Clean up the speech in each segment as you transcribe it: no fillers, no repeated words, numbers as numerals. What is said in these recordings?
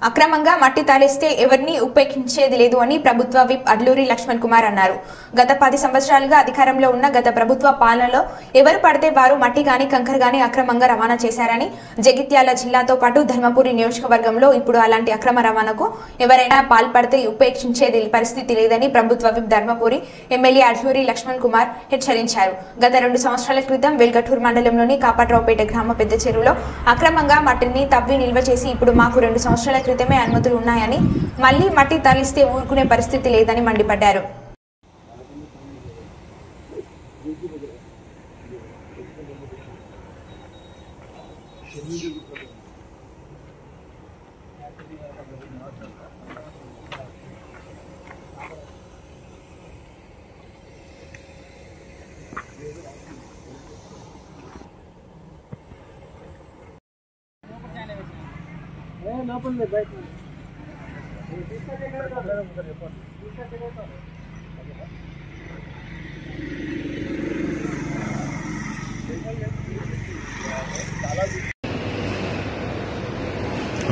అక్రమంగా మట్టి తరలిస్తే ఎవరిని ఉపేక్షించేది లేదు అని ప్రభుత్వ విప్ అడ్లూరి లక్ష్మణ్ కుమార్ అన్నారు. గత 10 సంవత్సరాలుగా అధికారంలో ఉన్న గత ప్రభుత్వ పాలనలో ఎవరు పడితే వారు మట్టి గాని కంకర గాని అక్రమంగా రవాణా చేశారని, జగిత్యాల జిల్లాతో పాటు ధర్మపురి నియోజకవర్గంలో ఇప్పుడు అలాంటి అక్రమ రవాణాకు ఎవరైనా పాల్పడితే ఉపేక్షించేది పరిస్థితి లేదని ప్రభుత్వ విప్ ధర్మపురి ఎమ్మెల్యే అడ్లూరి లక్ష్మణ్ కుమార్ హెచ్చరించారు. గత 2 సంవత్సరాల క్రితం వెల్గటూర్ మండలంలోని కాపాట్రావుపేట గ్రామ పెద్ద చెరువులో అక్రమంగా మట్టిని తవ్వి నిల్వ చేసి ఇప్పుడు మాకు 2 సంవత్సరాల క్రితమే అనుమతులు ఉన్నాయని, మళ్లీ మట్టి తరలిస్తే ఊరుకునే పరిస్థితి లేదని మండిపడ్డారు.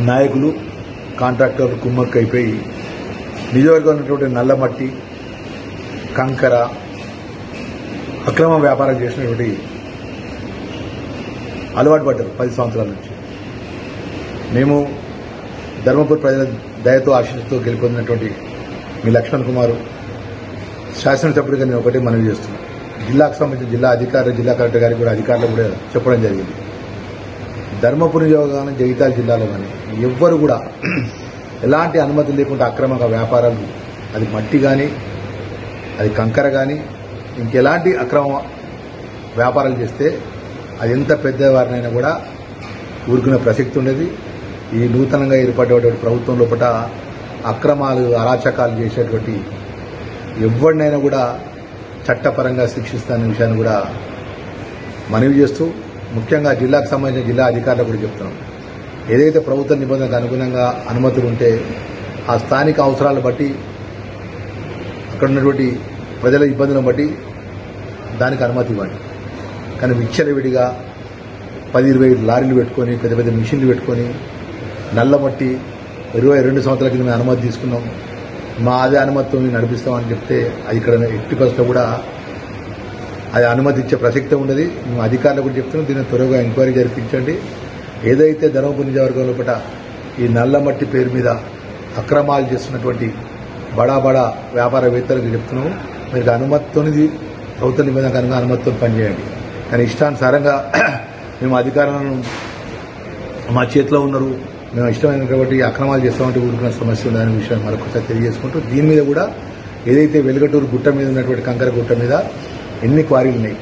నాయకులు కాంట్రాక్టర్లు కుమ్మక్కైపోయి నిజవర్గం ఉన్నటువంటి నల్లమట్టి కంకర అక్రమ వ్యాపారం చేసినటువంటి అలవాటు పడ్డారు 10 సంవత్సరాల నుంచి. మేము ధర్మపురి ప్రజల దయతో ఆశీస్సుతో గెలుపొందినటువంటి మీ లక్ష్మణ్ కుమార్ శాసనసభ్యుడిగా నేను ఒకటే మనవి చేస్తున్నాను. జిల్లాకు సంబంధించిన జిల్లా అధికారులు, జిల్లా కలెక్టర్ గారికి కూడా అధికారులు కూడా చెప్పడం జరిగింది. ధర్మపురి కానీ జగిత్యాల జిల్లాలో కానీ ఎవ్వరు కూడా ఎలాంటి అనుమతి లేకుండా అక్రమంగా వ్యాపారాలు, అది మట్టి కానీ అది కంకర కానీ ఇంకెలాంటి అక్రమ వ్యాపారాలు చేస్తే అది ఎంత పెద్దవారినైనా కూడా ఊరుకునే ప్రసక్తి ఉండేది. ఈ నూతనంగా ఏర్పడేటువంటి ప్రభుత్వం లోపల అక్రమాలు, అరాచకాలు చేసేటువంటి ఎవరినైనా కూడా చట్టపరంగా శిక్షిస్తానే విషయాన్ని కూడా మనవి చేస్తూ, ముఖ్యంగా జిల్లాకు సంబంధించిన జిల్లా అధికారులకు కూడా చెప్తున్నాం. ఏదైతే ప్రభుత్వ నిబంధనలకు అనుగుణంగా అనుమతులు ఉంటే ఆ స్థానిక అవసరాలను బట్టి, అక్కడ ఉన్నటువంటి ప్రజల ఇబ్బందులను బట్టి దానికి అనుమతి ఇవ్వండి. కానీ విచ్చలవిడిగా 10-20 లారీలు పెట్టుకొని, పెద్ద పెద్ద మిషన్లు పెట్టుకొని నల్లమట్టి 22 సంవత్సరాల కింద మేము అనుమతి తీసుకున్నాం, మా అదే అనుమతితో మేము నడిపిస్తామని చెప్తే అది ఇక్కడ ఎట్టి పరిస్థితుల్లో కూడా అది అనుమతి ఇచ్చే ప్రసక్తే ఉండదు. మేము అధికారులకు కూడా చెప్తున్నాం, దీన్ని త్వరగా ఎంక్వైరీ జరిపించండి. ఏదైతే ధర్మపురి నియోజకవర్గం లోపల ఈ నల్లమట్టి పేరు మీద అక్రమాలు చేస్తున్నటువంటి బడా వ్యాపారవేత్తలకు చెప్తున్నాము, మీరు అనుమతితోనిది ప్రభుత్వ నిబంధనకు అనుమతితో పనిచేయండి. కానీ ఇష్టానుసారంగా మేము అధికారులను మా చేతిలో ఉన్నారు, మేము ఇష్టమైన కాబట్టి అక్రమాలు చేస్తామంటే ఊరుకున్న సమస్య ఉందనే విషయాన్ని మరొకసారి తెలియజేసుకుంటూ, దీని మీద కూడా ఏదైతే వెలుగటూరు గుట్ట మీద ఉన్నటువంటి కంకర గుట్ట మీద ఎన్ని క్వారీలు ఉన్నాయి,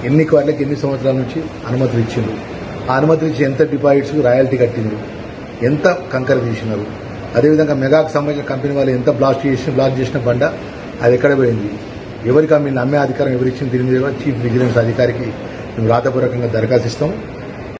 ఎన్ని క్వారీలకు ఎన్ని సంవత్సరాల నుంచి అనుమతులు ఇచ్చిండ్రు, ఆ అనుమతులు ఇచ్చి ఎంత డిపాజిట్స్ రాయల్టీ కట్టిండ్రు, ఎంత కంకర తీసినారు, అదేవిధంగా మెగాకు సంబంధించిన కంపెనీ వాళ్ళు ఎంత బ్లాక్ చేసిన బండ అది ఎక్కడ పోయింది, ఎవరికి అమ్మిన అమ్మే అధికారం ఎవరిచ్చింది, దీని మీద చీఫ్ విజిలెన్స్ అధికారికి మేము రాతపూర్వకంగా దరఖాస్తు ఇస్తాం.